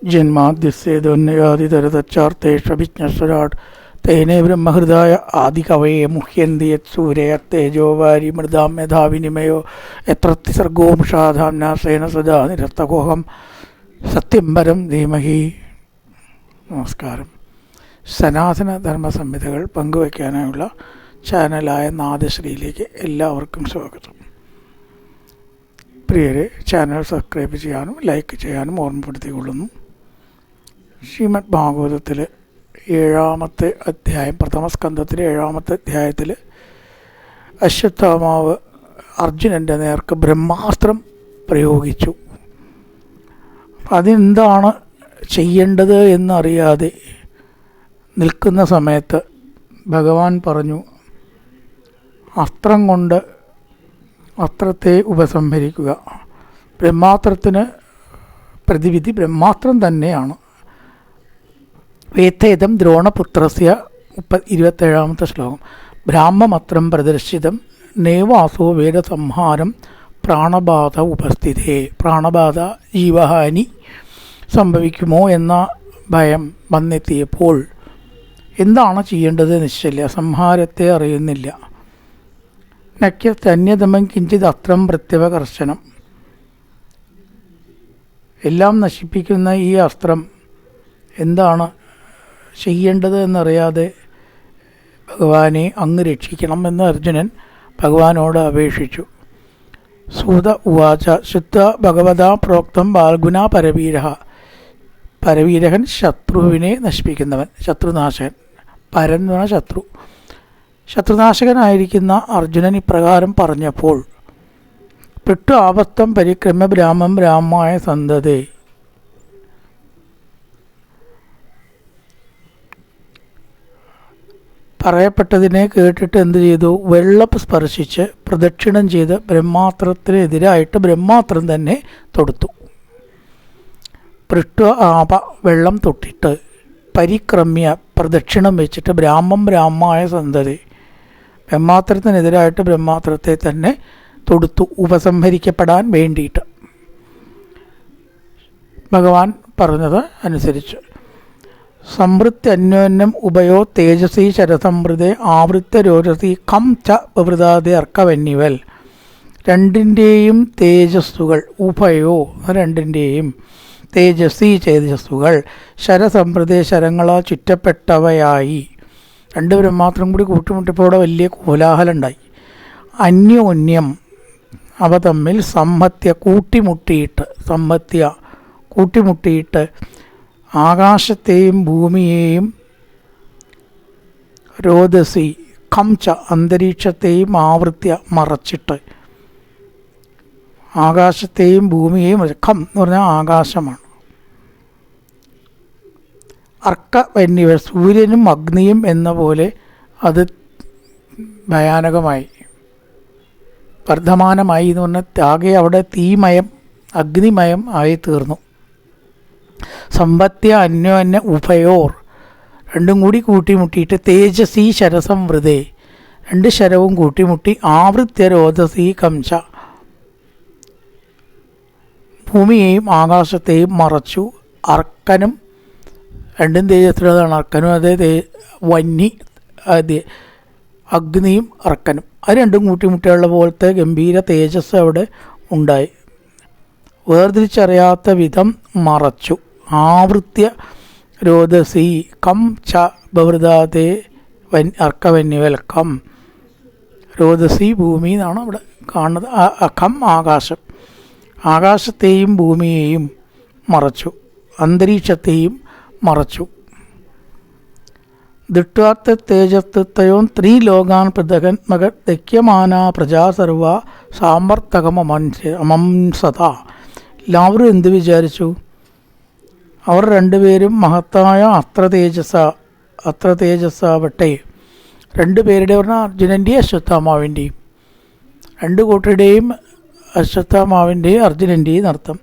ജന്മാദ്യസ്യേതോന്നയാതിതരതച്ചാർത്തേഷ്വഭിജ്ഞസ്വരാട് തേനേ ബ്രഹ്മഹൃദായ ആദികവയെ മുഹ്യന്തി യത്സൂരയത്തേജോവാരി മൃദാം യഥാ വിനിമയോ എത്രത്തി സർഗോംഷാധാംനാസേന സദാ നിരസ്തകോഹം സത്യം പരം ധീമഹി. നമസ്കാരം. സനാതന ധർമ്മ സംഹിതകൾ പങ്കുവയ്ക്കാനായുള്ള ചാനലായ നാദശ്രീയിലേക്ക് എല്ലാവർക്കും സ്വാഗതം. പ്രിയരെ, ചാനൽ സബ്സ്ക്രൈബ് ചെയ്യാനും ലൈക്ക് ചെയ്യാനും ഓർമ്മപ്പെടുത്തിക്കൊള്ളുന്നു. ശ്രീമദ് ഭാഗവതത്തിൽ 7-ാമത്തെ അധ്യായം, പ്രഥമ സ്കന്ധത്തിലെ 7-ാമത്തെ അധ്യായത്തിൽ അശ്വത്ഥാമാവ് അർജുനൻ്റെ നേർക്ക് ബ്രഹ്മാസ്ത്രം പ്രയോഗിച്ചു. അതെന്താണ് ചെയ്യേണ്ടത് എന്നറിയാതെ നിൽക്കുന്ന സമയത്ത് ഭഗവാൻ പറഞ്ഞു, അസ്ത്രം കൊണ്ട് അസ്ത്രത്തെ ഉപസംഹരിക്കുക. ബ്രഹ്മാസ്ത്രത്തിന് പ്രതിവിധി ബ്രഹ്മാസ്ത്രം തന്നെയാണ്. വേത്തേദം ദ്രോണപുത്രസ്യ 27-ാമത്തെ ശ്ലോകം. ബ്രാഹ്മമത്രം പ്രദർശിതം നൈവാസോ വേദസംഹാരം പ്രാണബാധ ഉപസ്ഥിതേ. പ്രാണബാധ, ജീവഹാനി സംഭവിക്കുമോ എന്ന ഭയം വന്നെത്തിയപ്പോൾ എന്താണ് ചെയ്യേണ്ടത് നിശ്ചയില്ല. സംഹാരത്തെ അറിയുന്നില്ല. നക്യന്യതമം കിഞ്ചിത് അസ്ത്രം പ്രത്യവകർശനം. എല്ലാം നശിപ്പിക്കുന്ന ഈ അസ്ത്രം എന്താണ് ചെയ്യേണ്ടത് എന്നറിയാതെ ഭഗവാനെ അങ്ങ് രക്ഷിക്കണം എന്ന് അർജുനൻ ഭഗവാനോട് അപേക്ഷിച്ചു. സൂത ഉവാച ശുദ്ധ ഭഗവതാ പ്രോക്തം ബാൽഗുന പരവീരഃ. പരവീരഹൻ ശത്രുവിനെ നശിപ്പിക്കുന്നവൻ, ശത്രുനാശകൻ. പരൻ എന്ന് പറഞ്ഞാൽ ശത്രു. ശത്രുനാശകനായിരിക്കുന്ന അർജുനൻ ഇപ്രകാരം പറഞ്ഞപ്പോൾ പെട്ടു ആപത്തം പരിക്രമ്യ ബ്രാഹ്മം ബ്രാഹ്മായ സന്തതേ. പറയപ്പെട്ടതിനെ കേട്ടിട്ട് എന്ത് ചെയ്തു? വെള്ളം സ്പർശിച്ച് പ്രദക്ഷിണം ചെയ്ത് ബ്രഹ്മാസ്ത്രത്തിനെതിരായിട്ട് ബ്രഹ്മാസ്ത്രം തന്നെ തൊടുത്തു. പൃഷ്ഠ ആപ, വെള്ളം തൊട്ടിട്ട്, പരിക്രമ്യ, പ്രദക്ഷിണം വെച്ചിട്ട്, ബ്രാഹ്മം ബ്രാഹ്മായ സന്തതി, ബ്രഹ്മാസ്ത്രത്തിനെതിരായിട്ട് ബ്രഹ്മാസ്ത്രത്തെ തന്നെ തൊടുത്തു, ഉപസംഹരിക്കപ്പെടാൻ വേണ്ടിയിട്ട്. ഭഗവാൻ പറഞ്ഞത് അനുസരിച്ച് സംവൃത്തി അന്യോന്യം ഉഭയോ തേജസി ശരസമൃതേ ആവൃത്ത രോചസി കം ച പ്രവൃതാതെ അർക്കവന്യവൽ. രണ്ടിൻ്റെയും തേജസ്സുകൾ, ഉഭയോ രണ്ടിൻ്റെയും തേജസി തേജസ്സുകൾ, ശരസമൃതേ ശരങ്ങളാൽ ചുറ്റപ്പെട്ടവയായി. രണ്ട് ബ്രഹ്മാസ്ത്രം കൂടി കൂട്ടിമുട്ടിയപ്പോൾ അവിടെ വലിയ കോലാഹലമുണ്ടായി. അന്യോന്യം അവ തമ്മിൽ സംഹത്യ, കൂട്ടിമുട്ടിയിട്ട് ആകാശത്തെയും ഭൂമിയെയും രോദസി കംച അന്തരീക്ഷത്തെയും ആവൃത്യ മറച്ചിട്ട്, ആകാശത്തെയും ഭൂമിയെയും, ഖം എന്ന് പറഞ്ഞാൽ ആകാശമാണ്. അർക്ക വന്യവ, സൂര്യനും അഗ്നിയും എന്ന പോലെ അത് ഭയാനകമായി, വർദ്ധമാനമായി എന്ന് പറഞ്ഞാൽ ആകെ അവിടെ തീമയം, അഗ്നിമയം ആയി തീർന്നു. സമ്പത്യ അന്യോന്യ ഉഭയോർ, രണ്ടും കൂടി കൂട്ടിമുട്ടിയിട്ട്, തേജസി ശരസംവൃതേ, രണ്ട് ശരവും കൂട്ടിമുട്ടി, ആവൃത്യ രോദസി കംച, ഭൂമിയെയും ആകാശത്തെയും മറച്ചു. അർക്കനും, രണ്ടും തേജസ്സിലുള്ളതാണ്. അർക്കനും അതേ വന്നി, അതെ അഗ്നിയും അർക്കനും, അത് രണ്ടും കൂട്ടിമുട്ടിയുള്ള പോലത്തെ ഗംഭീര തേജസ് അവിടെ ഉണ്ടായി. വേർതിരിച്ചറിയാത്ത വിധം മറച്ചു. ആവൃത്യ രോദസി കം ച ബഹൃദാതേ അർക്കവന്യവൽ. കം രോദസി ഭൂമി എന്നാണ് അവിടെ കാണുന്നത്. കം ആകാശം, ആകാശത്തെയും ഭൂമിയെയും മറച്ചു, അന്തരീക്ഷത്തെയും മറച്ചു. ദിട്വാർത്ഥ തേജസ്തയോൻ ത്രിലോകാൻ പൃഥകൻ മഗ ദക്യമാന പ്രജാ സർവ സാമർത്ഥകമംസത. എല്ലാവരും എന്ത് വിചാരിച്ചു? അവർ രണ്ടുപേരും മഹത്തായ അസ്ത്ര തേജസ്സാവട്ടെ. രണ്ടുപേരുടെ പറഞ്ഞാൽ അർജുനൻ്റെയും അശ്വത്ഥാമാവിൻ്റെയും, രണ്ട് കൂട്ടരുടെയും അശ്വത്ഥാമാവിൻ്റെയും അർജുനൻ്റെയും അർത്ഥം.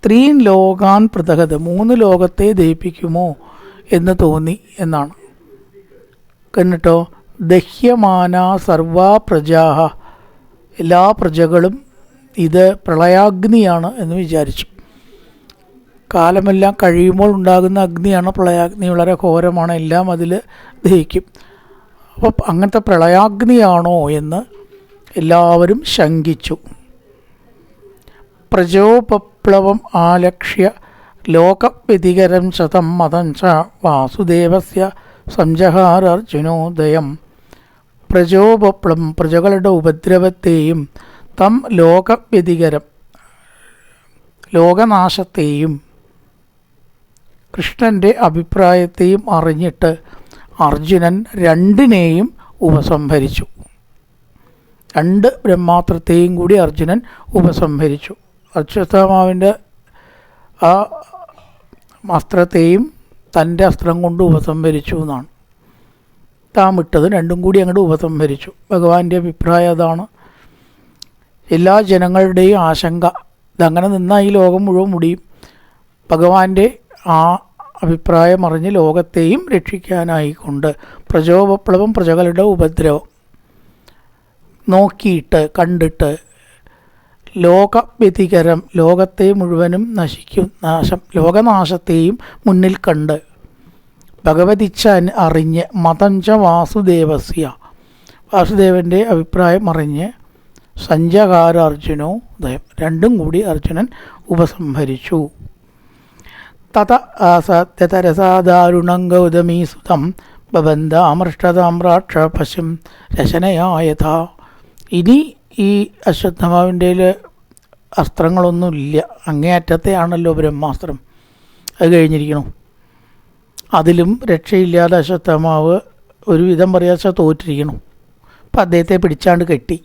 ത്രീൻ ലോകാൻ പൃഥകത, 3 ലോകത്തെ ദഹിപ്പിക്കുമോ എന്ന് തോന്നി എന്നാണ്. എന്നിട്ടോ ദഹ്യമാന സർവാ പ്രജാഹ, എല്ലാ പ്രജകളും ഇത് പ്രളയാഗ്നിയാണ് എന്ന് വിചാരിച്ചു. കാലമെല്ലാം കഴിയുമ്പോൾ ഉണ്ടാകുന്ന അഗ്നിയാണ് പ്രളയാഗ്നി. വളരെ ഘോരമാണ്, എല്ലാം അതിൽ ദഹിക്കും. അപ്പോൾ അങ്ങനത്തെ പ്രളയാഗ്നിയാണോ എന്ന് എല്ലാവരും ശങ്കിച്ചു. പ്രജോപപ്ലവം ആലക്ഷ്യ ലോകവ്യതികരം ശതം മതം ച വാസുദേവസ്യ സംജഹാരാർജുനോദയം. പ്രജോപപ്ലവം പ്രജകളുടെ ഉപദ്രവത്തെയും തം ലോകവ്യതികരം ലോകനാശത്തെയും കൃഷ്ണൻ്റെ അഭിപ്രായത്തെയും അറിഞ്ഞിട്ട് അർജുനൻ രണ്ടിനെയും ഉപസംഹരിച്ചു. രണ്ട് ബ്രഹ്മാസ്ത്രത്തെയും കൂടി അർജുനൻ ഉപസംഹരിച്ചു. അശ്വത്ഥാമാവിൻ്റെ ആ അസ്ത്രത്തെയും തൻ്റെ അസ്ത്രം കൊണ്ട് ഉപസംഹരിച്ചു എന്നാണ്. താൻ വിട്ടത് രണ്ടും കൂടി അങ്ങോട്ട് ഉപസംഹരിച്ചു. ഭഗവാന്റെ അഭിപ്രായം അതാണ്. എല്ലാ ജനങ്ങളുടെയും ആശങ്ക, ഇതങ്ങനെ നിന്നാൽ ഈ ലോകം മുഴുവൻ മുടിയും. ഭഗവാന്റെ ആ അഭിപ്രായം അറിഞ്ഞ് ലോകത്തെയും രക്ഷിക്കാനായിക്കൊണ്ട് പ്രജോപപ്ലവം പ്രജകളുടെ ഉപദ്രവം നോക്കിയിട്ട് കണ്ടിട്ട് ലോകവ്യതികരം ലോകത്തെ മുഴുവനും നാശം ലോകനാശത്തെയും മുന്നിൽ കണ്ട് ഭഗവതിച്ച അറിഞ്ഞ് മതഞ്ച വാസുദേവസ്യ വാസുദേവൻ്റെ അഭിപ്രായം അറിഞ്ഞ് സഞ്ജകാര അർജുനോ ദയം രണ്ടും കൂടി അർജുനൻ ഉപസംഹരിച്ചു. തത ആസാദ്യതരസാദാരുണം ഗൗതമീസുതം ബബന്ധാമൃഷ്ടതാമ്രാക്ഷ പശും രശനയായഥ. ഇനി ഈ അശ്വത്ഥമാവിൻ്റെ അസ്ത്രങ്ങളൊന്നുമില്ല, അങ്ങേയറ്റത്തെയാണല്ലോ ബ്രഹ്മാസ്ത്രം, അത് കഴിഞ്ഞിരിക്കണു. അതിലും രക്ഷയില്ലാതെ അശ്വത്ഥമാവ് ഒരുവിധം പറയാച്ച തോറ്റിരിക്കണു. അപ്പം അദ്ദേഹത്തെ പിടിച്ചാണ്ട് കെട്ടി.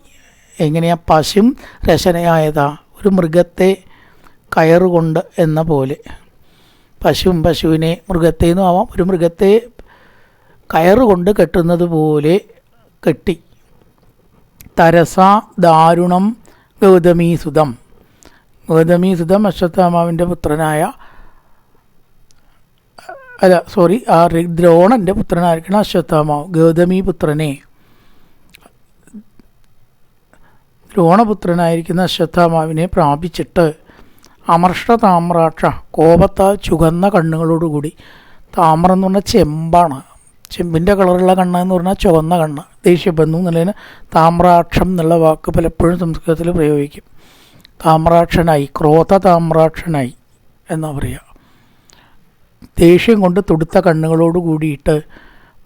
എങ്ങനെയാ? പശും രശനയായതാ, ഒരു മൃഗത്തെ കയറുകൊണ്ട് എന്ന പോലെ. പശുവിനെ മൃഗത്തേന്നും ആവാം, ഒരു മൃഗത്തെ കയറുകൊണ്ട് കെട്ടുന്നത് പോലെ കെട്ടി. തരസ ദാരുണം ഗൗതമീസുതം അശ്വത്ഥാമാവിൻ്റെ പുത്രനായ ദ്രോണൻ്റെ പുത്രനായിരിക്കണം അശ്വത്ഥാമാവ്. ഗൗതമീപുത്രനെ ദ്രോണപുത്രനായിരിക്കുന്ന അശ്വത്ഥാമാവിനെ പ്രാപിച്ചിട്ട് അമർഷ്ട താമ്രാക്ഷ കോപത്താൽ ചുവന്ന കണ്ണുകളോടുകൂടി. താമ്രം എന്ന് പറഞ്ഞാൽ ചെമ്പാണ്, ചെമ്പിൻ്റെ കളറുള്ള കണ്ണ് എന്ന് പറഞ്ഞാൽ ചുവന്ന കണ്ണ്. ദേഷ്യബന്ധു എന്നുള്ളതിന് താമ്രാക്ഷം എന്നുള്ള വാക്ക് പലപ്പോഴും സംസ്കൃതത്തിൽ പ്രയോഗിക്കും. താമ്രാക്ഷനായി, ക്രോധ താമ്രാക്ഷനായി എന്നാ പറയുക. ദേഷ്യം കൊണ്ട് തുടുത്ത കണ്ണുകളോട് കൂടിയിട്ട്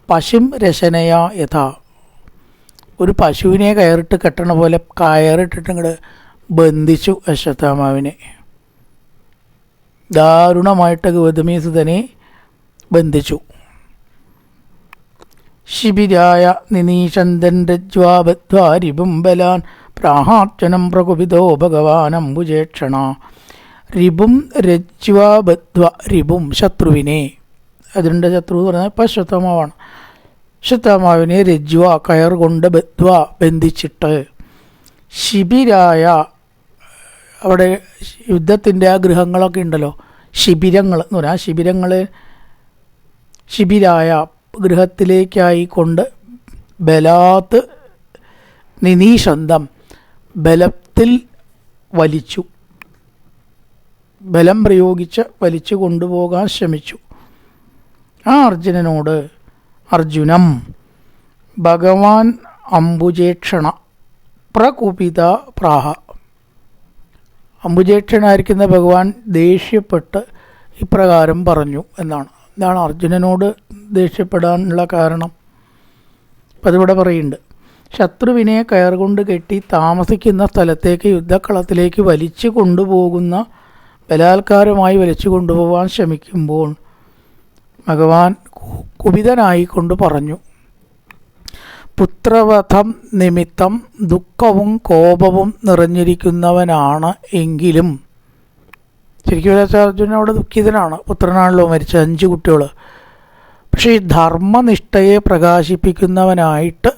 പശും രശനയാ യഥാ, ഒരു പശുവിനെ കയറിട്ട് കെട്ടണ പോലെ കയറിട്ടിട്ട് ഇങ്ങോട്ട് ബന്ധിച്ചു അശ്വത്ഥാമാവിനെ. ദാരുണമായിട്ട് ഗൗതമീസുതനെ ബന്ധിച്ചു. ശിബിരായ നിനീഷന്തൻ രജ്വാബദ്ധ്വാരിപും ബലാൻ പ്രാഹാർച്ചനം പ്രകുപിതോ ഭഗവാനംബുജേക്ഷണ. റിപും രജ്വാബദ്ധ്വ, റിപും ശത്രുവിനെ, അതിൻ്റെ ശത്രു എന്ന് പറഞ്ഞാൽ ഇപ്പം അശ്വത്ഥാമാവാണ്. അശ്വത്ഥാമാവിനെ രജ്വ കയറുകൊണ്ട് ബദ്ധ്വ ബന്ധിച്ചിട്ട് ശിബിരായ, അവിടെ യുദ്ധത്തിൻ്റെ ആ ഗൃഹങ്ങളൊക്കെ ഉണ്ടല്ലോ, ശിബിരങ്ങൾ എന്ന് പറഞ്ഞാൽ ശിബിരായ ഗൃഹത്തിലേക്കായിക്കൊണ്ട് ബലാത്ത് നിനീഷന്തം ബലത്തിൽ വലിച്ചു, ബലം പ്രയോഗിച്ച് വലിച്ചു കൊണ്ടുപോകാൻ ശ്രമിച്ചു. ആ അർജുനനോട് അർജുനം ഭഗവാൻ അംബുജേക്ഷണ പ്രകുപിത പ്രാഹ. അംബുജേക്ഷനായിരിക്കുന്ന ഭഗവാൻ ദേഷ്യപ്പെട്ട് ഇപ്രകാരം പറഞ്ഞു എന്നാണ്. ഇതാണ് അർജുനനോട് ദേഷ്യപ്പെടാനുള്ള കാരണം. അപ്പം അതിവിടെ പറയുന്നുണ്ട്. ശത്രുവിനെ കയറുകൊണ്ട് കെട്ടി താമസിക്കുന്ന സ്ഥലത്തേക്ക് യുദ്ധക്കളത്തിലേക്ക് വലിച്ചു കൊണ്ടുപോകുന്ന, ബലാത്കാരമായി വലിച്ചു കൊണ്ടുപോകാൻ ശ്രമിക്കുമ്പോൾ ഭഗവാൻ കുപിതനായിക്കൊണ്ട് പറഞ്ഞു, പുത്രവധം നിമിത്തം ദുഃഖവും കോപവും നിറഞ്ഞിരിക്കുന്നവനാണ് എങ്കിലും, ശരിക്കും അർജുനൻ അവിടെ ദുഃഖിതനാണ്. പുത്രനാണല്ലോ മരിച്ച 5 കുട്ടികൾ. പക്ഷേ ഈ ധർമ്മനിഷ്ഠയെ പ്രകാശിപ്പിക്കുന്നവനായിട്ട്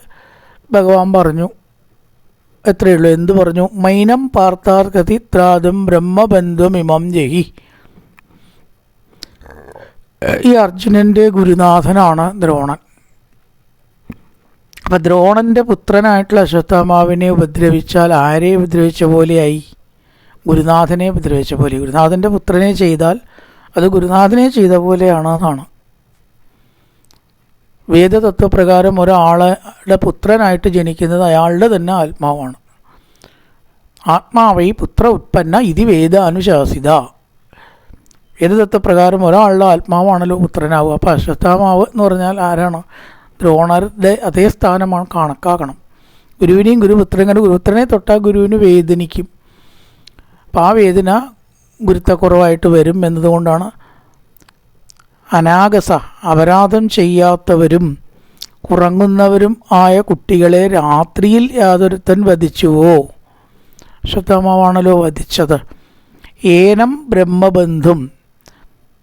ഭഗവാൻ പറഞ്ഞു. എത്രയേ ഉള്ളൂ, എന്തു പറഞ്ഞു? മൈനം പാർത്ഥാർഗതി ത്രാതും ബ്രഹ്മബന്ധുമിമം ജഹി. ഈ അർജുനൻ്റെ ഗുരുനാഥനാണ് ദ്രോണൻ. അപ്പം ദ്രോണൻ്റെ പുത്രനായിട്ടുള്ള അശ്വത്ഥാമാവിനെ ഉപദ്രവിച്ചാൽ ആരെ ഉപദ്രവിച്ച പോലെയായി? ഗുരുനാഥനെ ഉപദ്രവിച്ച പോലെ. ഗുരുനാഥൻ്റെ പുത്രനെ ചെയ്താൽ അത് ഗുരുനാഥനെ ചെയ്ത പോലെയാണ് എന്നാണ്. വേദതത്വപ്രകാരം ഒരാളുടെ പുത്രനായിട്ട് ജനിക്കുന്നത് അയാളുടെ തന്നെ ആത്മാവാണ്. ആത്മാവൈ പുത്ര ഉത്പന്ന ഇതി വേദാനുശാസിത. വേദതത്വപ്രകാരം ഒരാളുടെ ആത്മാവാണല്ലോ പുത്രനാവുക. അപ്പോൾ അശ്വത്ഥാമാവ് എന്ന് പറഞ്ഞാൽ ആരാണ്? ദ്രോണരുടെ അതേ സ്ഥാനമാണ് കണക്കാക്കണം. ഗുരുവിനെയും ഗുരുപുത്രൻ കണ്ട് ഗുരുപുത്രനെ തൊട്ടാൽ ഗുരുവിന് വേദനിക്കും. അപ്പോൾ ആ വേദന ഗുരുത്വക്കുറവായിട്ട് വരും എന്നതുകൊണ്ടാണ് അനാഗസ അപരാധം ചെയ്യാത്തവരും ഉറങ്ങുന്നവരും ആയ കുട്ടികളെ രാത്രിയിൽ യാതൊരുത്തൻ വധിച്ചുവോ? അശ്വത്ഥാമാവാണല്ലോ വധിച്ചത്. ഏനം ബ്രഹ്മബന്ധും,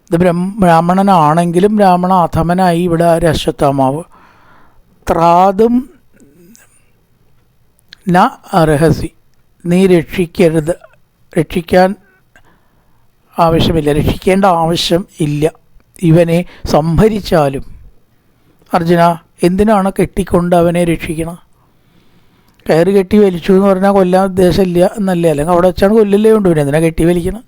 ഇത് ബ്രാഹ്മണനാണെങ്കിലും ബ്രാഹ്മണ അധമനായി ഇവിടെ ഒരു അശ്വത്ഥാമാവ്. ത്രാതും ന അർഹസി, നീ രക്ഷിക്കരുത്, രക്ഷിക്കാൻ ആവശ്യമില്ല, രക്ഷിക്കേണ്ട ആവശ്യം ഇല്ല. ഇവനെ സംഭരിച്ചാലും. അർജുന, എന്തിനാണ് കെട്ടിക്കൊണ്ട് അവനെ രക്ഷിക്കണം? കയറ് കെട്ടി വലിച്ചു എന്ന് പറഞ്ഞാൽ കൊല്ലാൻ ഉദ്ദേശമില്ല എന്നല്ലേ? അല്ലെങ്കിൽ അവിടെ വെച്ചാണ് കൊല്ലല്ലേ കൊണ്ട് പിന്നെ എന്തിനാ കെട്ടി വലിക്കണം?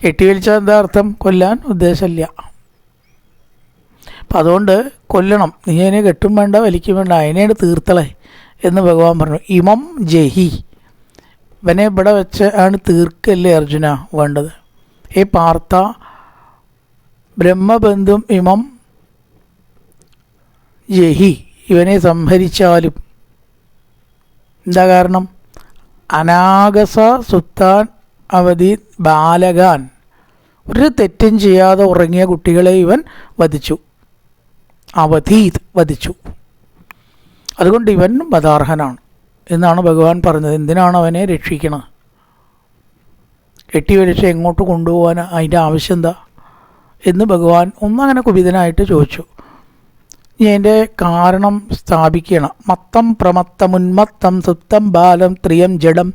കെട്ടി വലിച്ചാൽ എന്താ അർത്ഥം? കൊല്ലാൻ ഉദ്ദേശമില്ല. അപ്പം അതുകൊണ്ട് കൊല്ലണം, നീ അതിനെ കെട്ടും വേണ്ട വലിക്കും വേണ്ട, അതിനെയാണ് തീർത്തളേ എന്ന് ഭഗവാൻ പറഞ്ഞു. ഇമം ജഹി, ഇവനെ ഇവിടെ വെച്ച് ആണ് തീർക്കല്ലേ അർജുന വേണ്ടത്. ഏ പാർത്ത ബ്രഹ്മബന്ധും ഇമം ജഹി, ഇവനെ സംഹരിച്ചാലും. എന്താ കാരണം? അനാഗസ സുത്താൻ അവധി ബാലകാൻ, ഒരു തെറ്റും ചെയ്യാതെ ഉറങ്ങിയ കുട്ടികളെ ഇവൻ വധിച്ചു. അവധീത് വധിച്ചു. അതുകൊണ്ട് ഇവൻ വധാർഹനാണ് എന്നാണ് ഭഗവാൻ പറഞ്ഞത്. എന്തിനാണ് അവനെ രക്ഷിക്കണത്? കെട്ടിവലിച്ച് എങ്ങോട്ട് കൊണ്ടുപോകാൻ അതിൻ്റെ ആവശ്യം എന്താ എന്ന് ഭഗവാൻ ഒന്നങ്ങനെ കുപിതനായിട്ട് ചോദിച്ചു. ഇനി അതിൻ്റെ കാരണം സ്ഥാപിക്കണം. മത്തം പ്രമത്തമുന്മത്തം സുത്തം ബാലം ത്രിയം ജഡം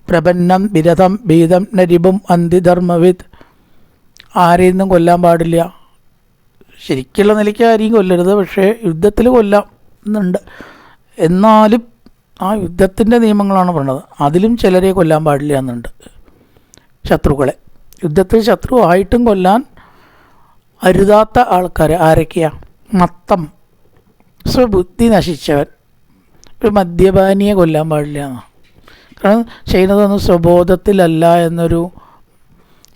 പ്രപന്നം വിരഥം ഭീതം നരിബും അന്തിധർമ്മവിത്. ആരെയൊന്നും കൊല്ലാൻ പാടില്ല. ശരിക്കുള്ള നിലയ്ക്ക് ആരെയും കൊല്ലരുത്, പക്ഷേ യുദ്ധത്തിൽ കൊല്ലാം എന്നുണ്ട്. എന്നാലും ആ യുദ്ധത്തിൻ്റെ നിയമങ്ങളാണ് പറഞ്ഞത്. അതിലും ചിലരെ കൊല്ലാൻ പാടില്ല എന്നുണ്ട്. ശത്രുക്കളെ യുദ്ധത്തിൽ ശത്രു ആയിട്ടും കൊല്ലാൻ അരുതാത്ത ആൾക്കാർ ആരൊക്കെയാണ്? മത്തം, സ്വബുദ്ധി നശിച്ചവൻ. ഒരു മദ്യപാനിയെ കൊല്ലാൻ പാടില്ല എന്നാണ്. കാരണം ചെയ്യുന്നതൊന്നും സ്വബോധത്തിലല്ല എന്നൊരു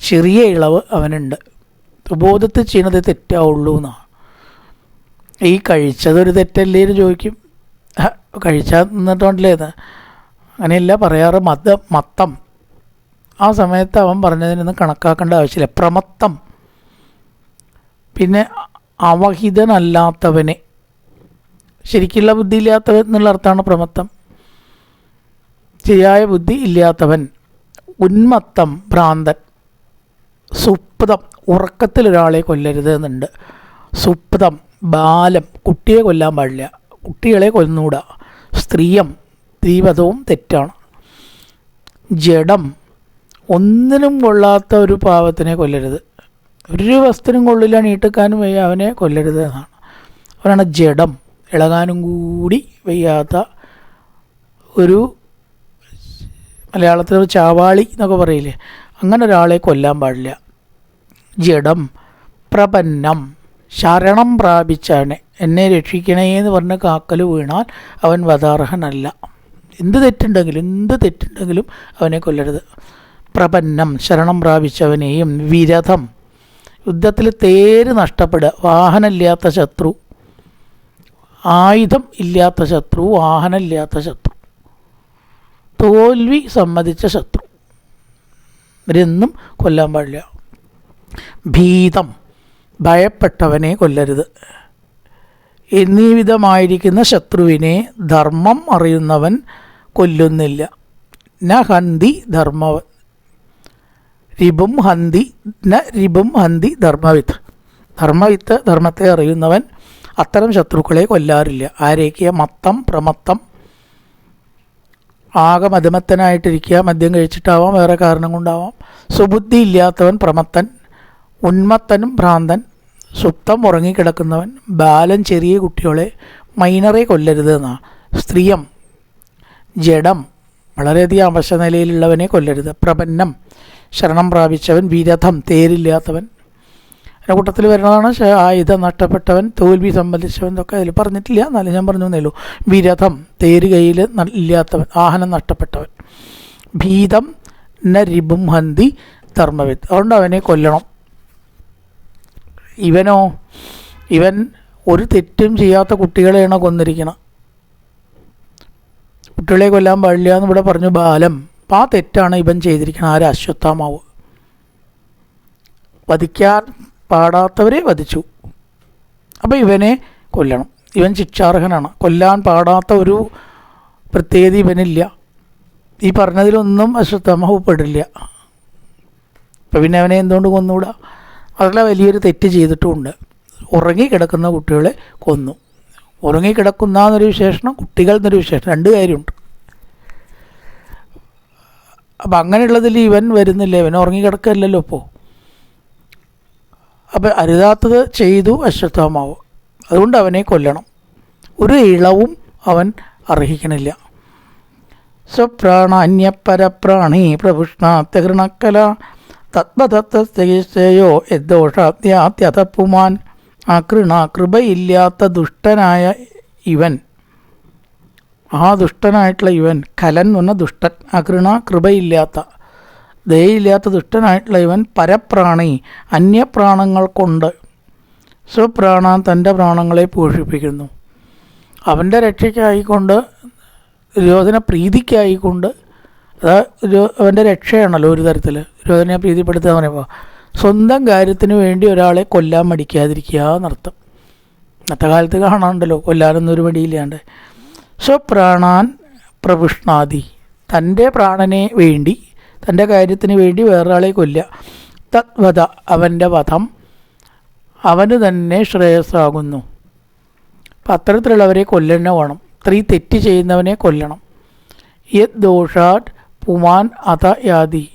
ചെറിയ ഇളവ് അവനുണ്ട്. സ്വബോധത്തിൽ ചെയ്യുന്നത് തെറ്റാവുള്ളൂ എന്നാണ്. ഈ കഴിച്ചതൊരു തെറ്റല്ലേ എന്ന് ചോദിക്കും. കഴിച്ചാൽ നിന്നിട്ടുണ്ടല്ലേ എന്ന്. അങ്ങനെയല്ല പറയാറ്. മത്തം. ആ സമയത്ത് അവൻ പറഞ്ഞതിനൊന്നും കണക്കാക്കേണ്ട ആവശ്യമില്ല. പ്രമത്തം, പിന്നെ അവഹിതനല്ലാത്തവനെ, ശരിക്കുള്ള ബുദ്ധി ഇല്ലാത്തവൻ എന്നുള്ള അർത്ഥമാണ് പ്രമത്തം. ശരിയായ ബുദ്ധി ഇല്ലാത്തവൻ. ഉന്മത്തം, ഭ്രാന്തൻ. സുപ്തം, ഉറക്കത്തിലൊരാളെ കൊല്ലരുത് എന്നുണ്ട്. സുപ്തം, ബാലം, കുട്ടിയെ കൊല്ലാൻ പാടില്ല, കുട്ടികളെ കൊന്നുകൂടാ. സ്ത്രീയം, സ്ത്രീവധവും തെറ്റാണ്. ജഡം, ഒന്നിനും കൊള്ളാത്ത ഒരു പാവത്തിനെ കൊല്ലരുത്. ഒരു വസ്തുവിനും കൊള്ളില്ല, നീട്ടിക്കാനും വയ്യ, അവനെ കൊല്ലരുത് എന്നാണ്. അവനാണ് ജഡം, ഇളകാനും കൂടി വയ്യാത്ത ഒരു, മലയാളത്തിൽ ചാവാളി എന്നൊക്കെ പറയില്ലേ, അങ്ങനെ ഒരാളെ കൊല്ലാൻ പാടില്ല. ജഡം. പ്രപന്നം, ശരണം പ്രാപിച്ചവനെ, എന്നെ രക്ഷിക്കണേ എന്ന് പറഞ്ഞ് കാക്കൽ വീണാൽ അവൻ വധാർഹനല്ല. എന്ത് തെറ്റുണ്ടെങ്കിലും അവനെ കൊല്ലരുത്. പ്രപന്നം, ശരണം പ്രാപിച്ചവനെയും. വിരഥം, യുദ്ധത്തിൽ തേര് നഷ്ടപ്പെടുക, വാഹനമില്ലാത്ത ശത്രു, ആയുധം ഇല്ലാത്ത ശത്രു, വാഹനമില്ലാത്ത ശത്രു, തോൽവി സമ്മതിച്ച ശത്രു, ഇവരെന്നും കൊല്ലാൻ പാടില്ല. ഭീതം, ഭയപ്പെട്ടവനെ കൊല്ലരുത്. എന്നീ വിധമായിരിക്കുന്ന ശത്രുവിനെ ധർമ്മം അറിയുന്നവൻ കൊല്ലുന്നില്ല. ന ഹന്തി ധർമ്മവൻ രിപും ഹന്തി ധർമ്മവിത്ത്. ധർമ്മവിത്ത്, ധർമ്മത്തെ അറിയുന്നവൻ അത്തരം ശത്രുക്കളെ കൊല്ലാറില്ല. ആരേക്കിയ? മത്തം, പ്രമത്തം, ആകെ മധുമത്തനായിട്ടിരിക്കുക, മദ്യം കഴിച്ചിട്ടാവാം, വേറെ കാരണം കൊണ്ടാവാം. സുബുദ്ധി ഇല്ലാത്തവൻ പ്രമത്തൻ. ഉന്മത്തനും ഭ്രാന്തൻ. സുപ്തം, ഉറങ്ങിക്കിടക്കുന്നവൻ. ബാലൻ, ചെറിയ കുട്ടികളെ, മൈനറെ കൊല്ലരുത് എന്നാണ്. സ്ത്രീയം, ജഡം, വളരെയധികം അവശനിലയിലുള്ളവനെ കൊല്ലരുത്. പ്രപന്നം, ശരണം പ്രാപിച്ചവൻ. വിരഥം, തേരില്ലാത്തവൻ. എൻ്റെ കൂട്ടത്തിൽ വരുന്നതാണ് ആയുധം നഷ്ടപ്പെട്ടവൻ, തോൽവി സംബന്ധിച്ചവൻ എന്നൊക്കെ അതിൽ പറഞ്ഞിട്ടില്ല, എന്നാലും ഞാൻ പറഞ്ഞു എന്നേ ഉള്ളൂ. വിരഥം, തേര് കയ്യിൽ ഇല്ലാത്തവൻ, വാഹനം നഷ്ടപ്പെട്ടവൻ. ഭീതം ന രിപും ഹന്തി ധർമ്മവിത്ത്, അതുകൊണ്ട് അവനെ കൊല്ലണം. ഇവനോ, ഇവൻ ഒരു തെറ്റും ചെയ്യാത്ത കുട്ടികളെയാണ് കൊന്നിരിക്കണം. കുട്ടികളെ കൊല്ലാൻ പാടില്ല എന്ന് ഇവിടെ പറഞ്ഞു ബാലം. അപ്പം ആ തെറ്റാണ് ഇവൻ ചെയ്തിരിക്കണം. ആര്? അശ്വത്ഥാമാവ്. വധിക്കാൻ പാടാത്തവരെ വധിച്ചു. അപ്പോൾ ഇവനെ കൊല്ലണം. ഇവൻ ശിക്ഷാർഹനാണ്. കൊല്ലാൻ പാടാത്ത ഒരു പ്രത്യേകത ഇവനില്ല. ഈ പറഞ്ഞതിലൊന്നും അശ്വത്ഥാമാവ് പെടില്ല. അപ്പം പിന്നെ അവനെ എന്തുകൊണ്ട് കൊന്നുകൂടാ? വളരെ വലിയൊരു തെറ്റ് ചെയ്തിട്ടുമുണ്ട്. ഉറങ്ങിക്കിടക്കുന്ന കുട്ടികളെ കൊന്നു. ഉറങ്ങിക്കിടക്കുന്ന എന്നൊരു വിശേഷണം, കുട്ടികൾ എന്നൊരു വിശേഷണം, രണ്ട് കാര്യമുണ്ട്. അപ്പം അങ്ങനെയുള്ളതിൽ ഇവൻ വരുന്നില്ല. ഇവൻ ഉറങ്ങിക്കിടക്കല്ലല്ലോ ഇപ്പോൾ. അപ്പം അരുതാത്തത് ചെയ്തു അശ്വത്ഥാമാവ്. അതുകൊണ്ട് അവനെ കൊല്ലണം. ഒരു ഇളവും അവൻ അർഹിക്കണില്ല. സ്വപ്രാണാന്യപരപ്രാണി പ്രപുഷ്ണാത്യകൃണക്കല തത്വതത്വയോ യദ്ദോഷാത്യാത്യതപ്പുമാൻ. കൃപയില്ലാത്ത ദുഷ്ടനായ ഇവൻ, ആ ദുഷ്ടനായിട്ടുള്ള ഇവൻ, കലൻ എന്ന് പറഞ്ഞാൽ ദുഷ്ടൻ, കൃപയില്ലാത്ത, ദയയില്ലാത്ത ദുഷ്ടനായിട്ടുള്ള ഇവൻ പരപ്രാണി, അന്യപ്രാണങ്ങൾ കൊണ്ട് സ്വപ്രാണാൻ തൻ്റെ പ്രാണങ്ങളെ പോഷിപ്പിക്കുന്നു. അവൻ്റെ രക്ഷയ്ക്കായിക്കൊണ്ട്, ദുര്യോധന പ്രീതിക്കായിക്കൊണ്ട്, അത് അവൻ്റെ രക്ഷയാണല്ലോ ഒരു തരത്തിൽ. ദുര്യോധനെ പ്രീതിപ്പെടുത്തുക എന്ന് പറയുമ്പോൾ സ്വന്തം കാര്യത്തിന് വേണ്ടി ഒരാളെ കൊല്ലാൻ മടിക്കാതിരിക്കുക എന്നർത്ഥം. ഇന്നത്തെ കാലത്ത് കാണാറുണ്ടല്ലോ കൊല്ലാനൊന്നൊരു മടിയില്ലാണ്ട്. സ്വപ്രാണാൻ പ്രപുഷ്ണാദി, തൻ്റെ പ്രാണനെ വേണ്ടി, തൻ്റെ കാര്യത്തിന് വേണ്ടി വേറൊരാളെ കൊല്ലുക. തദ്വധ, അവൻ്റെ വധം അവന് തന്നെ ശ്രേയസ്സാകുന്നു. അപ്പം അത്തരത്തിലുള്ളവരെ കൊല്ലന്നെ വേണം. തെറ്റ് ചെയ്യുന്നവനെ കൊല്ലണം. യത് ദോഷാത് പുമാൻ അത യാതി,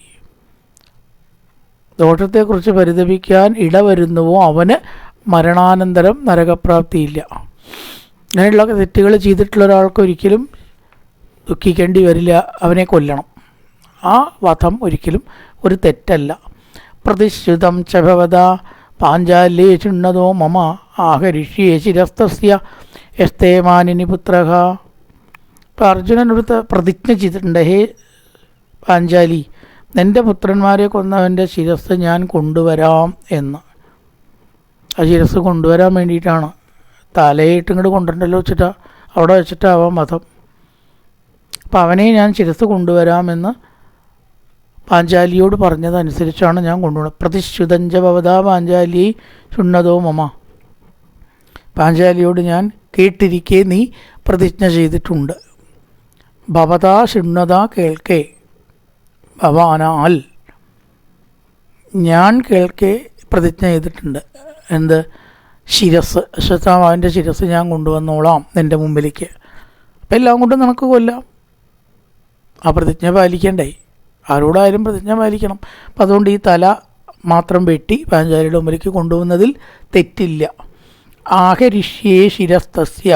ദോഷത്തെക്കുറിച്ച് പരിതപിക്കാൻ ഇടവരുന്നുവോ അവന് മരണാനന്തരം നരകപ്രാപ്തിയില്ല. അങ്ങനെയുള്ള തെറ്റുകൾ ചെയ്തിട്ടുള്ള ഒരാൾക്ക് ഒരിക്കലും ദുഃഖിക്കേണ്ടി വരില്ല. അവനെ കൊല്ലണം. ആ വധം ഒരിക്കലും ഒരു തെറ്റല്ല. പ്രതിശ്രുതം ചഭവത പാഞ്ചാല്യേ ചുണ്ണതോ മമ ആഹരിഷ്യേ ശിരസ്തസ്യ യസ്തേ മാനിനി പുത്രഃ. ഇപ്പം അർജുനൻ ഒരു പ്രതിജ്ഞ ചെയ്തിട്ടുണ്ട്. ഹേ പാഞ്ചാലി, നിൻ്റെ പുത്രന്മാരെ കൊന്നവൻ്റെ ശിരസ് ഞാൻ കൊണ്ടുവരാം എന്ന്. ആ ശിരസ് കൊണ്ടുവരാൻ വേണ്ടിയിട്ടാണ്. തലയിട്ട് ഇങ്ങോട്ട് കൊണ്ടുവരണ്ടല്ലോ വെച്ചിട്ടാ, അവിടെ വെച്ചിട്ടാവാം വധം. അപ്പം അവനെ ഞാൻ ശിരസ് കൊണ്ടുവരാമെന്ന് പാഞ്ചാലിയോട് പറഞ്ഞതനുസരിച്ചാണ് ഞാൻ കൊണ്ടുപോകുന്നത്. പ്രതിശ്രുതഞ്ച ഭവതാ പാഞ്ചാലി ശുണ്ണതോ മമ, പാഞ്ചാലിയോട് ഞാൻ കേട്ടിരിക്കെ നീ പ്രതിജ്ഞ ചെയ്തിട്ടുണ്ട്. ഭവതാ ശുണ്ണത കേൾക്കേ, ഭവാനാൽ ഞാൻ കേൾക്കെ പ്രതിജ്ഞ ചെയ്തിട്ടുണ്ട്. എന്ത്? ശിരസ്, അശ്വത്ഥാമാവിൻ്റെ ശിരസ് ഞാൻ കൊണ്ടുവന്നോളാം നിൻ്റെ മുമ്പിലേക്ക്. അപ്പം എല്ലാം കൊണ്ടും നിനക്ക് കൊല്ലാം. ആ പ്രതിജ്ഞ പാലിക്കണ്ടേ? ആരോടായാലും പ്രതിജ്ഞ പാലിക്കണം. അപ്പം അതുകൊണ്ട് ഈ തല മാത്രം വെട്ടി പാഞ്ചാലിയുടെ മുമ്പിലേക്ക് കൊണ്ടുപോകുന്നതിൽ തെറ്റില്ല. ആഹരിഷ്യേ ശിരസ്തസ്യ,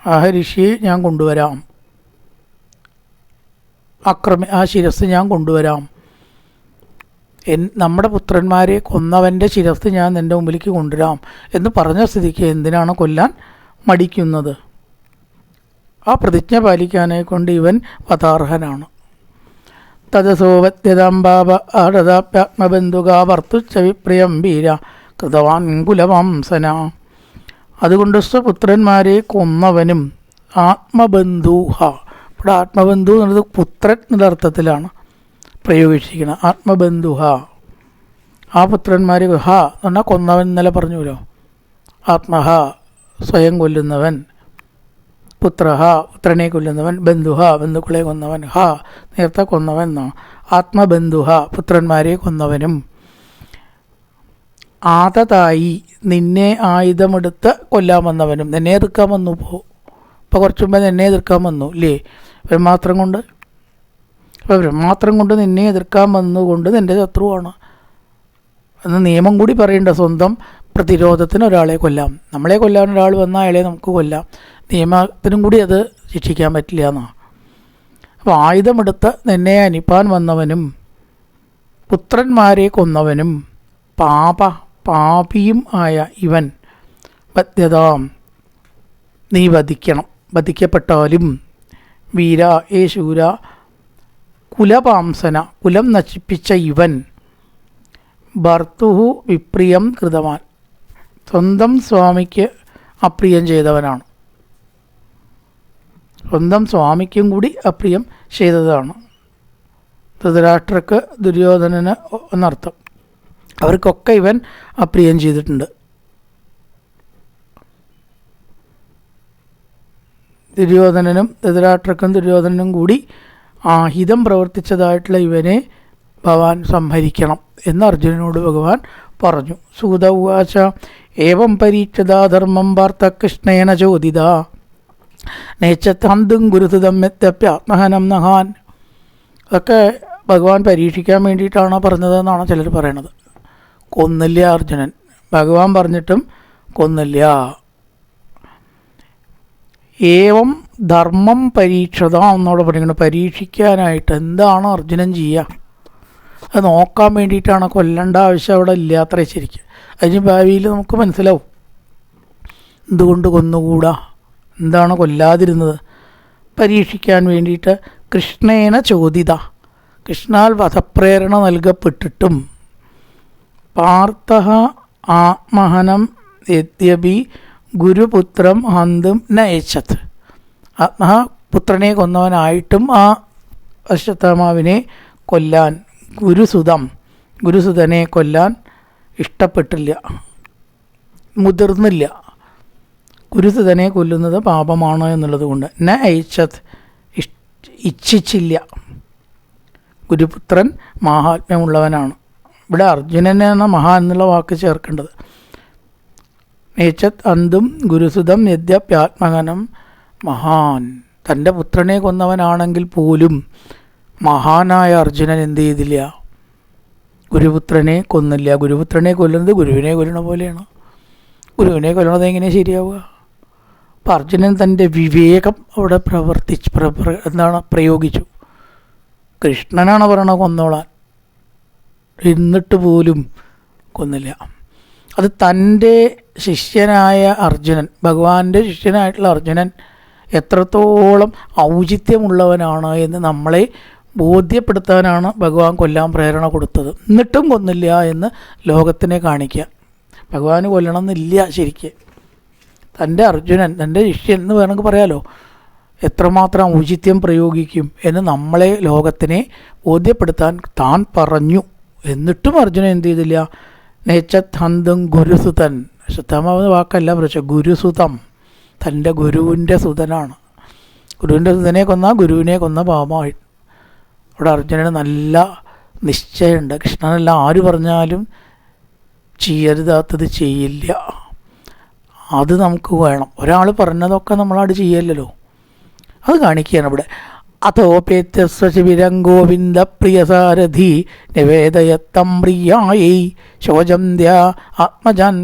ആഹരിഷ്യേ ഞാൻ കൊണ്ടുവരാം, ആ ശിരസ് ഞാൻ കൊണ്ടുവരാം. നമ്മുടെ പുത്രന്മാരെ കൊന്നവൻ്റെ ശിരസ് ഞാൻ നിൻ്റെ മുമ്പിലേക്ക് കൊണ്ടുവരാം എന്ന് പറഞ്ഞ സ്ഥിതിക്ക് എന്തിനാണ് കൊല്ലാൻ മടിക്കുന്നത്? ആ പ്രതിജ്ഞ പാലിക്കാനെ കൊണ്ട് ഇവൻ വധാർഹനാണ്. തദസോവത്യതാംബാപ ആടതാപ്യാത്മബന്ധുകാ വർത്തുച്ച വിപ്രിയം വീര കൃതവാൻ കുലവംസന. അതുകൊണ്ട് സ്വപുത്രന്മാരെ കൊന്നവനും ആത്മബന്ധൂഹ, ഇവിടെ ആത്മബന്ധു എന്നുള്ളത് പുത്രൻ എന്നുള്ള അർത്ഥത്തിലാണ് പ്രയോഗിച്ചിരിക്കുന്നത്. ആത്മബന്ധുഹ, ആ പുത്രന്മാരെ ഹ എന്ന് പറഞ്ഞാൽ കൊന്നവൻ എന്നല്ല പറഞ്ഞുല്ലോ. ആത്മഹ, സ്വയം കൊല്ലുന്നവൻ. പുത്രഹ, പുത്രനെ കൊല്ലുന്നവൻ. ബന്ധുഹ, ബന്ധുക്കളെ കൊന്നവൻ. ഹ, നേരത്തെ കൊന്നവൻ എന്നാണ്. ആത്മബന്ധുഹ, പുത്രന്മാരെ കൊന്നവനും. ആതതായി, നിന്നെ ആയുധമെടുത്ത് കൊല്ലാൻ വന്നവനും. നിന്നെ എതിർക്കാൻ വന്നു. ഇപ്പോൾ കുറച്ചു മുമ്പേ നിന്നെ എതിർക്കാൻ വന്നു ഇല്ലേ? ബ്രഹ്മാസ്ത്രം കൊണ്ട്. അപ്പോൾ ബ്രഹ്മാസ്ത്രം കൊണ്ട് നിന്നെ എതിർക്കാൻ വന്നുകൊണ്ട് നിൻ്റെ ശത്രുവാണ് എന്ന് നിയമം കൂടി പറയേണ്ട. സ്വന്തം പ്രതിരോധത്തിന് ഒരാളെ കൊല്ലാം. നമ്മളെ കൊല്ലാൻ ഒരാൾ വന്നാൽ അയാളെ നമുക്ക് കൊല്ലാം. നിയമത്തിനും കൂടി അത് ശിക്ഷിക്കാൻ പറ്റില്ല എന്നാണ്. അപ്പോൾ ആയുധമെടുത്ത് നിന്നെ അനിപ്പാൻ വന്നവനും പുത്രന്മാരെ കൊന്നവനും പാപിയും ആയ ഇവൻ വധ്യതാം നീ വധിക്കണം, വധിക്കപ്പെട്ടാലും വീര ഏ ശൂര കുലപാംസന കുലം നശിപ്പിച്ച ഇവൻ ഭർത്തുഹു വിപ്രിയം കൃതവാൻ സ്വന്തം സ്വാമിക്ക് അപ്രിയം ചെയ്തവനാണ്, സ്വന്തം സ്വാമിക്കും കൂടി അപ്രിയം ചെയ്തതാണ്. ധൃതരാഷ്ട്രക്ക് ദുര്യോധനന് എന്നർത്ഥം. അവർക്കൊക്കെ ഇവൻ അപ്രിയം ചെയ്തിട്ടുണ്ട്. ദുര്യോധനനും ധൃതരാഷ്ട്രക്കും ദുര്യോധനനും കൂടി ആഹിതം പ്രവർത്തിച്ചതായിട്ടുള്ള ഇവനെ ഭഗവാൻ സംഹരിക്കണം എന്ന് അർജുനനോട് ഭഗവാൻ പറഞ്ഞു. സൂത ഉവാച ഏവം പരീക്ഷതാ ധർമ്മം വാർത്ത കൃഷ്ണേന ചോദിത നേച്ചത്തന്തും ഗുരുതുതം മെത്തപ്യാത്മഹനം നഹാൻ. അതൊക്കെ ഭഗവാൻ പരീക്ഷിക്കാൻ വേണ്ടിയിട്ടാണ് പറഞ്ഞതെന്നാണ് ചിലർ പറയണത്. കൊന്നില്ല അർജുനൻ, ഭഗവാൻ പറഞ്ഞിട്ടും കൊന്നില്ല. ഏവം ധർമ്മം പരീക്ഷത എന്നോട് പറയുന്നത് പരീക്ഷിക്കാനായിട്ട് എന്താണ് അർജുനൻ ചെയ്യുക, അത് നോക്കാൻ വേണ്ടിയിട്ടാണ്. കൊല്ലേണ്ട ആവശ്യം അവിടെ ഇല്ലാത്ര ശരിക്കും. അതിന് ഭാവിയിൽ നമുക്ക് മനസ്സിലാവും എന്തുകൊണ്ട് കൊന്നുകൂടാ, എന്താണ് കൊല്ലാതിരുന്നത്. പരീക്ഷിക്കാൻ വേണ്ടിയിട്ട് കൃഷ്ണേന ചോദിത, കൃഷ്ണാൽ വധപ്രേരണ നൽകപ്പെട്ടിട്ടും പാർത്ഥ ആത്മഹനം യദ്യപി ഗുരുപുത്രം ഹന്തും നയച്ചത്, ആത്മഹപുത്രനെ കൊന്നവനായിട്ടും ആ അശ്വത്ഥാമാവിനെ കൊല്ലാൻ ഗുരുസുതനെ കൊല്ലാൻ ഇഷ്ടപ്പെട്ടില്ല, മുതിർന്നില്ല. ഗുരുസുതനെ കൊല്ലുന്നത് പാപമാണ് എന്നുള്ളത് കൊണ്ട് ന ഐച്ഛത് ഇച്ഛിച്ചില്ല. ഗുരുപുത്രൻ മഹാത്മ്യമുള്ളവനാണ്. ഇവിടെ അർജുനനാണ് മഹാ എന്നുള്ള വാക്ക് ചേർക്കേണ്ടത്. നേച്ചത് അന്തും ഗുരുസുതം യദ്യപ്യാത്മകനം മഹാൻ. തൻ്റെ പുത്രനെ കൊന്നവനാണെങ്കിൽ പോലും മഹാനായ അർജുനൻ എന്ത് ചെയ്തില്ല, ഗുരുപുത്രനെ കൊന്നില്ല. ഗുരുപുത്രനെ കൊല്ലുന്നത് ഗുരുവിനെ കൊല്ലണ പോലെയാണ്. ഗുരുവിനെ കൊല്ലണത് എങ്ങനെ ശരിയാവുക? അപ്പം അർജുനൻ തൻ്റെ വിവേകം അവിടെ പ്രയോഗിച്ചു. കൃഷ്ണനാണ് പറയണത് കൊന്നോളാൻ, എന്നിട്ട് പോലും കൊന്നില്ല. അത് തൻ്റെ ശിഷ്യനായ അർജുനൻ, ഭഗവാന്റെ ശിഷ്യനായിട്ടുള്ള അർജുനൻ എത്രത്തോളം ഔചിത്യമുള്ളവനാണ് എന്ന് നമ്മളെ ബോധ്യപ്പെടുത്താനാണ് ഭഗവാൻ കൊല്ലാൻ പ്രേരണ കൊടുത്തത്. എന്നിട്ടും കൊന്നില്ല എന്ന് ലോകത്തിനെ കാണിക്കുക. ഭഗവാന് കൊല്ലണം എന്നില്ല ശരിക്ക്. തൻ്റെ അർജുനൻ, തൻ്റെ ശിഷ്യൻ എന്ന് വേണമെങ്കിൽ പറയാലോ, എത്രമാത്രം ഔചിത്യം പ്രയോഗിക്കും എന്ന് നമ്മളെ ലോകത്തിനെ ബോധ്യപ്പെടുത്താൻ താൻ പറഞ്ഞു. എന്നിട്ടും അർജുനൻ എന്ത് ചെയ്തില്ല? നേച്ചത് ഹന്തും ഗുരുസുതൻ, ശുദ്ധമാവുന്ന വാക്കല്ല പ്രശ്നം, ഗുരുസുതം, തൻ്റെ ഗുരുവിൻ്റെ സുതനാണ്. ഗുരുവിൻ്റെ സുതനെ കൊന്നാൽ ഗുരുവിനെ കൊന്ന പാപമായി. അവിടെ അർജുനന് നല്ല നിശ്ചയമുണ്ട്. കൃഷ്ണനെല്ലാം ആര് പറഞ്ഞാലും ചെയ്യരുതാത്തത് ചെയ്യില്ല. അത് നമുക്ക് വേണം. ഒരാൾ പറഞ്ഞതൊക്കെ നമ്മളാട് ചെയ്യല്ലോ, അത് കാണിക്കുകയാണ് ഇവിടെ. അതോപേത്യസ്വശിബിരം ഗോവിന്ദ പ്രിയസാരഥി നിവേദയത്തം പ്രിയായൈ ശോചന്ത്യ ആത്മജാൻ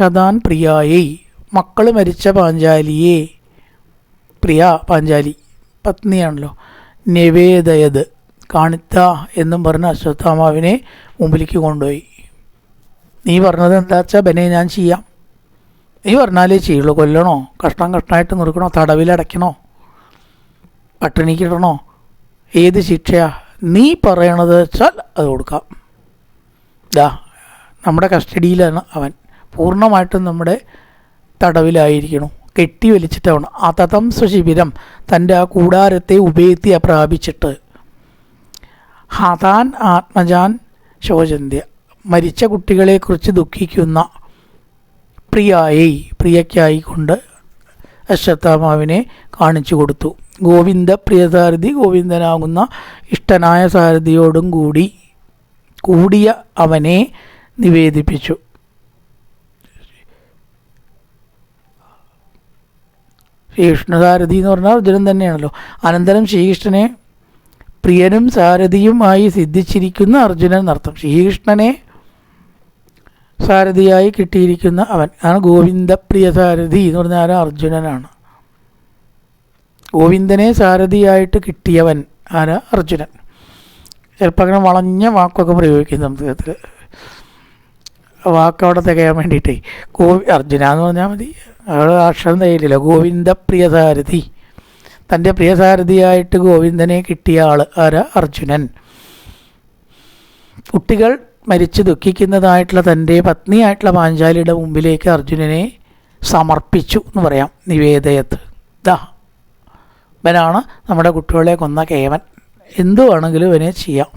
ഹതാൻ പ്രിയായൈ. മക്കൾ മരിച്ച പാഞ്ചാലിയെ, പ്രിയ പാഞ്ചാലി പത്നിയാണല്ലോ, നിവേദയത് കാണിത്ത എന്നും പറഞ്ഞ് അശ്വത്ഥാമാവിനെ മുമ്പിലേക്ക് കൊണ്ടുപോയി. നീ പറഞ്ഞത് എന്താ വെച്ചാൽ ബനെ ഞാൻ ചെയ്യാം, നീ പറഞ്ഞാലേ ചെയ്യുള്ളൂ. കൊല്ലണോ, കഷ്ണമായിട്ട് നുറുക്കണോ, തടവിലടയ്ക്കണോ, പട്ടിണിക്കിടണോ, ഏത് ശിക്ഷയാ നീ പറയണത് വെച്ചാൽ അത് കൊടുക്കാം. നമ്മുടെ കസ്റ്റഡിയിലാണ് അവൻ, പൂർണ്ണമായിട്ടും നമ്മുടെ തടവിലായിരിക്കണം, കെട്ടി വലിച്ചിട്ടാണ്. അതതം സ്വശിബിരം, തൻ്റെ ആ കൂടാരത്തെ ഉപേത്തി പ്രാപിച്ചിട്ട് ഹതാൻ ആത്മജാൻ ശോചന്ത്യ, മരിച്ച കുട്ടികളെക്കുറിച്ച് ദുഃഖിക്കുന്ന പ്രിയയ്ക്കായിക്കൊണ്ട് അശ്വത്ഥാമാവിനെ കാണിച്ചു കൊടുത്തു. ഗോവിന്ദ പ്രിയസാരഥി, ഗോവിന്ദനാകുന്ന ഇഷ്ടനായ സാരഥിയോടും കൂടിയ അവനെ നിവേദിപ്പിച്ചു. ശ്രീകൃഷ്ണസാരഥി എന്ന് പറഞ്ഞാൽ അർജുനൻ തന്നെയാണല്ലോ. അനന്തരം ശ്രീകൃഷ്ണനെ പ്രിയനും സാരഥിയുമായി സിദ്ധിച്ചിരിക്കുന്ന അർജുനൻ എന്നർത്ഥം. ശ്രീകൃഷ്ണനെ സാരഥിയായി കിട്ടിയിരിക്കുന്ന അവൻ ആണ് ഗോവിന്ദപ്രിയ സാരഥി എന്ന് പറഞ്ഞാൽ അർജുനനാണ്. ഗോവിന്ദനെ സാരഥിയായിട്ട് കിട്ടിയവൻ ആരാ? അർജുനൻ. ചിലപ്പോൾ അങ്ങനെ വളഞ്ഞ വാക്കൊക്കെ പ്രയോഗിക്കും സംസ്കൃതത്തിൽ. വാക്ക് അവിടെ തികയാൻ വേണ്ടിയിട്ടേ അർജുന എന്ന് പറഞ്ഞാൽ മതി, അവിടെ അക്ഷരം തികയില്ലല്ലോ. ഗോവിന്ദ പ്രിയസാരഥി, തൻ്റെ പ്രിയസാരഥിയായിട്ട് ഗോവിന്ദനെ കിട്ടിയ ആൾ ആരാ? അർജുനൻ. കുട്ടികൾ മരിച്ച് ദുഃഖിക്കുന്നതായിട്ടുള്ള തൻ്റെ പത്നിയായിട്ടുള്ള പാഞ്ചാലിയുടെ മുമ്പിലേക്ക് അർജുനനെ സമർപ്പിച്ചു എന്ന് പറയാം. നിവേദയത്ത്, ദാ ഇവനാണ് നമ്മുടെ കുട്ടികളെ കൊന്ന കേവൻ, എന്തു വേണമെങ്കിലും ഇവനെ ചെയ്യാം.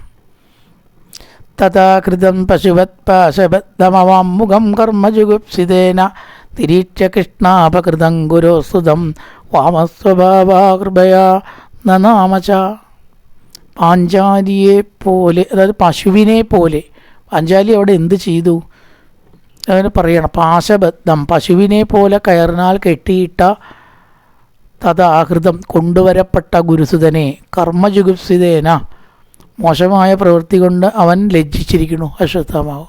തഥാകൃതം പശുവത് പാശബദ്ധമവാം മുഖം കർമ്മജുഗുപ്സിതേന തിരീക്ഷ കൃഷ്ണാപകൃതം ഗുരോസുതം വാമസ്വഭാവാകൃപയാ നനാമച. പാഞ്ചാലിയെ പോലെ, അതായത് പശുവിനെ പോലെ. പാഞ്ചാലി അവിടെ എന്ത് ചെയ്തു അതിന് പറയണം. പാശബദ്ധം, പശുവിനെ പോലെ കയറിനാൽ കെട്ടിയിട്ട, തഥാകൃതം കൊണ്ടുവരപ്പെട്ട ഗുരുസുതനെ, കർമ്മജുഗുപ്സിതേന മോശമായ പ്രവൃത്തി കൊണ്ട് അവൻ ലജ്ജിച്ചിരിക്കുന്നു അശ്വത്ഥാമാവ്.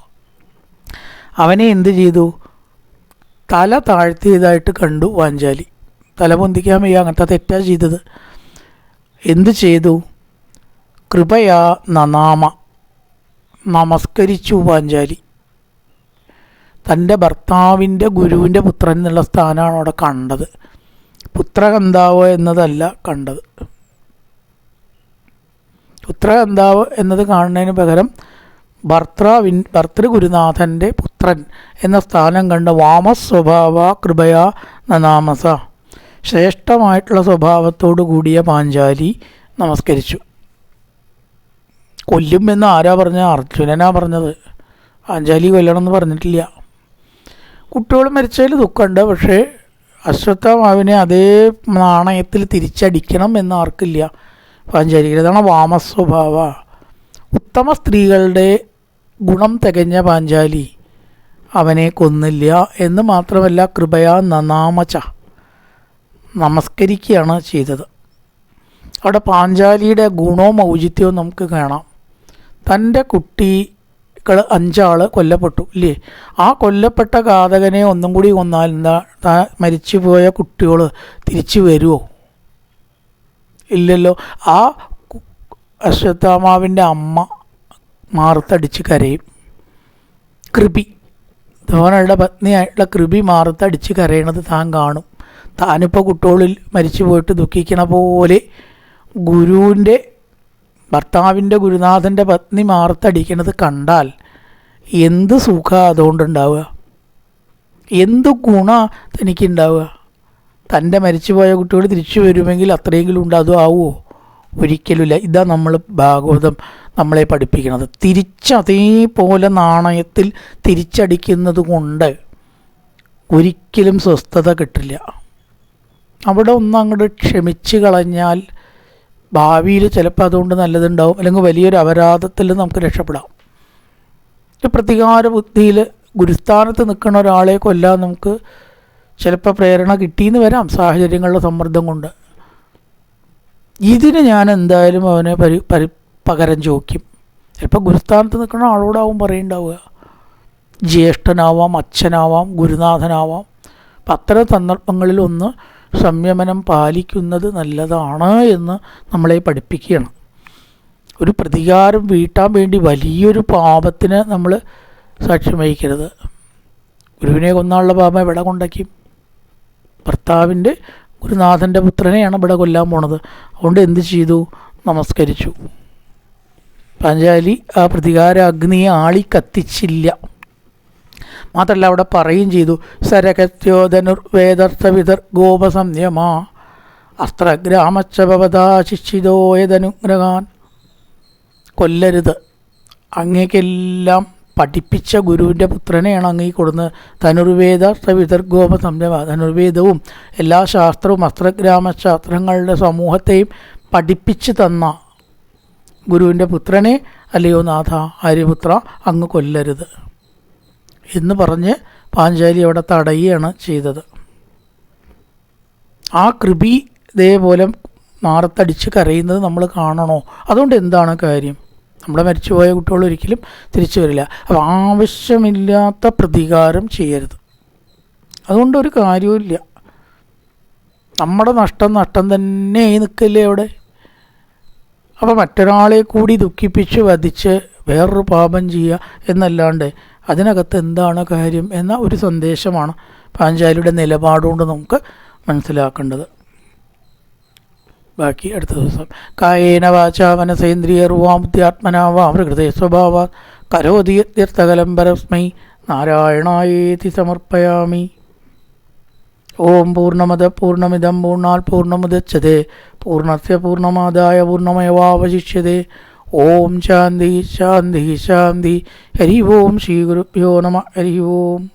അവനെ എന്ത് ചെയ്തു? തല താഴ്ത്തിയതായിട്ട് കണ്ടു പാഞ്ചാലി. തല പൊന്തിക്കാൻ വയ്യ, അങ്ങനത്തെ തെറ്റാ ചെയ്തത്. എന്ത് ചെയ്തു? കൃപയാ നനാമ, നമസ്കരിച്ചു പാഞ്ചാലി. തൻ്റെ ഭർത്താവിൻ്റെ ഗുരുവിൻ്റെ പുത്രൻ എന്നുള്ള സ്ഥാനമാണ് അവിടെ കണ്ടത്. പുത്രകന്താവ് എന്നതല്ല കണ്ടത്. പുത്രകന്താവ് എന്നത് കാണുന്നതിന് പകരം ഭർത്തൃഗുരുനാഥൻ്റെ പുത്രൻ എന്ന സ്ഥാനം കണ്ട വാമസ്വഭാവ കൃപയാ നനാമസ, ശ്രേഷ്ഠമായിട്ടുള്ള സ്വഭാവത്തോടു കൂടിയ പാഞ്ചാലി നമസ്കരിച്ചു. കൊല്ലും എന്ന് ആരാ പറഞ്ഞത്? അർജുനനാ പറഞ്ഞത്. പാഞ്ചാലി കൊല്ലണമെന്ന് പറഞ്ഞിട്ടില്ല. കുട്ടികൾ മരിച്ചതിൽ ദുഃഖമുണ്ട്, പക്ഷേ അശ്വത്ഥാമാവിനെ അതേ നാണയത്തിൽ തിരിച്ചടിക്കണം എന്ന് ആർക്കില്ല, പാഞ്ചാലിക്ക്. അതാണ് വാമസ്വഭാവ. ഉത്തമ സ്ത്രീകളുടെ ഗുണം തികഞ്ഞ പാഞ്ചാലി അവനെ കൊന്നില്ല എന്ന് മാത്രമല്ല, കൃപയാ നനാമച, നമസ്കരിക്കുകയാണ് ചെയ്തത്. അവിടെ പാഞ്ചാലിയുടെ ഗുണവും ഔചിത്യവും നമുക്ക് കാണാം. തൻ്റെ കുട്ടികൾ 5 കൊല്ലപ്പെട്ടു ഇല്ലേ? ആ കൊല്ലപ്പെട്ട ഘാതകനെ ഒന്നും കൂടി കൊന്നാൽ എന്താ മരിച്ചുപോയ കുട്ടികൾ തിരിച്ചു വരുമോ? ഇല്ലല്ലോ. ആ അശ്വത്ഥാമാവിൻ്റെ അമ്മ മാറത്തടിച്ച് കരയും. കൃപി, ധോനയുടെ പത്നിയായിട്ടുള്ള കൃപി മാറത്തടിച്ച് കരയണത് താൻ കാണും. താനിപ്പോൾ കുട്ടികളിൽ മരിച്ചു പോയിട്ട് ദുഃഖിക്കണ പോലെ ഗുരുവിൻ്റെ, ഭർത്താവിൻ്റെ ഗുരുനാഥൻ്റെ പത്നി മാറത്തടിക്കണത് കണ്ടാൽ എന്ത് സുഖമാണ് അതുകൊണ്ടുണ്ടാവുക? എന്ത് ഗുണമാണ് തനിക്കുണ്ടാവുക? തൻ്റെ മരിച്ചുപോയ കുട്ടികൾ തിരിച്ചു വരുമെങ്കിൽ അത്രയെങ്കിലും ഉണ്ട്. അതും ആവുമോ? ഒരിക്കലുമില്ല. ഇതാ നമ്മൾ ഭാഗവതം നമ്മളെ പഠിപ്പിക്കുന്നത്. അതേപോലെ നാണയത്തിൽ തിരിച്ചടിക്കുന്നത് കൊണ്ട് ഒരിക്കലും സ്വസ്ഥത കിട്ടില്ല. അവിടെ അങ്ങോട്ട് ക്ഷമിച്ച് കളഞ്ഞാൽ ഭാവിയിൽ ചിലപ്പോൾ അതുകൊണ്ട് നല്ലതുണ്ടാവും, അല്ലെങ്കിൽ വലിയൊരു അപരാധത്തിൽ നമുക്ക് രക്ഷപ്പെടാം. പ്രതികാര ബുദ്ധിയിൽ ഗുരുസ്ഥാനത്ത് നിൽക്കുന്ന ഒരാളെ കൊല്ലാൻ നമുക്ക് ചിലപ്പോൾ പ്രേരണ കിട്ടിയെന്ന് വരാം, സാഹചര്യങ്ങളുടെ സമ്മർദ്ദം കൊണ്ട്. ഇതിന് ഞാൻ എന്തായാലും അവനെ പകരം ചോദിക്കും. ചിലപ്പോൾ ഗുരുസ്ഥാനത്ത് നിൽക്കുന്ന ആളോടാവും പറയുണ്ടാവുക. ജ്യേഷ്ഠനാവാം, അച്ഛനാവാം, ഗുരുനാഥനാവാം. അപ്പം അത്തരം സന്ദർഭങ്ങളിലൊന്ന് സംയമനം പാലിക്കുന്നത് നല്ലതാണ് എന്ന് നമ്മളെ പഠിപ്പിക്കുകയാണ്. ഒരു പ്രതികാരം വീട്ടാൻ വേണ്ടി വലിയൊരു പാപത്തിന് നമ്മൾ സാക്ഷ്യം വഹിക്കരുത്. ഗുരുവിനെ കൊന്നാനുള്ള പാപം എവിടെ കൊണ്ടാക്കും? ഭർത്താവിൻ്റെ ഗുരുനാഥൻ്റെ പുത്രനെയാണ് ഇവിടെ കൊല്ലാൻ പോണത്. അതുകൊണ്ട് എന്ത് ചെയ്തു? നമസ്കരിച്ചു. പാഞ്ചാലി ആ പ്രതികാര അഗ്നിയെ ആളിക്കത്തിച്ചില്ല. മാത്രമല്ല അവിടെ പറയുകയും ചെയ്തു, സരകത്യോധനുർവേദർത്തവിതർ ഗോപസംയമ അസ്ത്രഗ്രാമച്ചപവതാശിക്ഷിതോയതനുഗ്രഹാൻ. കൊല്ലരുത്, അങ്ങേക്കെല്ലാം പഠിപ്പിച്ച ഗുരുവിൻ്റെ പുത്രനെയാണ് അങ്ങേ കൊടുന്ന്. ധനുർവേദ വിതർഗോപ സംയമ, ധനുർവേദവും എല്ലാ ശാസ്ത്രവും അസ്ത്രഗ്രാമ ശാസ്ത്രങ്ങളുടെ സമൂഹത്തെയും പഠിപ്പിച്ച് തന്ന ഗുരുവിൻ്റെ പുത്രനെ അല്ലയോ നാഥ ആര്യപുത്ര അങ്ങ് കൊല്ലരുത് എന്ന് പറഞ്ഞ് പാഞ്ചാലി അവിടെ തടയുകയാണ് ചെയ്തത്. ആ കൃപി ഇതേപോലെ മാറത്തടിച്ച് കരയുന്നത് നമ്മൾ കാണണോ? അതുകൊണ്ട് എന്താണ് കാര്യം? നമ്മുടെ മരിച്ചുപോയ കുട്ടികൾ ഒരിക്കലും തിരിച്ചു വരില്ല. അപ്പോൾ ആവശ്യമില്ലാത്ത പ്രതികാരം ചെയ്യരുത്. അതുകൊണ്ടൊരു കാര്യവുമില്ല. നമ്മുടെ നഷ്ടം തന്നെ നിൽക്കില്ലേ അവിടെ. അപ്പോൾ മറ്റൊരാളെ കൂടി ദുഃഖിപ്പിച്ച് വധിച്ച് വേറൊരു പാപം ചെയ്യുക എന്നല്ലാണ്ട് അതിനകത്ത് എന്താണ് കാര്യം എന്ന ഒരു സന്ദേശമാണ് പാഞ്ചാലിയുടെ നിലപാടുകൊണ്ട് നമുക്ക് മനസ്സിലാക്കേണ്ടത്. ബാക്കി അടുത്ത ദിവസം. കായേന വാചാ മനസേന്ദ്രിയർവാമുദ്യാത്മനാ വാ പ്രകൃതേ സ്വഭാവ കരോതി യത്യർത്ഥകലം പരസ്മൈ നാരായണായേതി സമർപ്പയാമി. ഓം പൂർണ്ണമദ പൂർണ്ണമിദം പൂർണ്ണാത് പൂർണ്ണമുദച്യതേ പൂർണ്ണസ്യ പൂർണ്ണമാദായ പൂർണ്ണമേവാവശിഷ്യതേ. ഓം ശാന്തി ശാന്തി ശാന്തി. ഹരി ഓം ശ്രീ ഗുരുഭ്യോ നമഃ. ഹരി ഓം.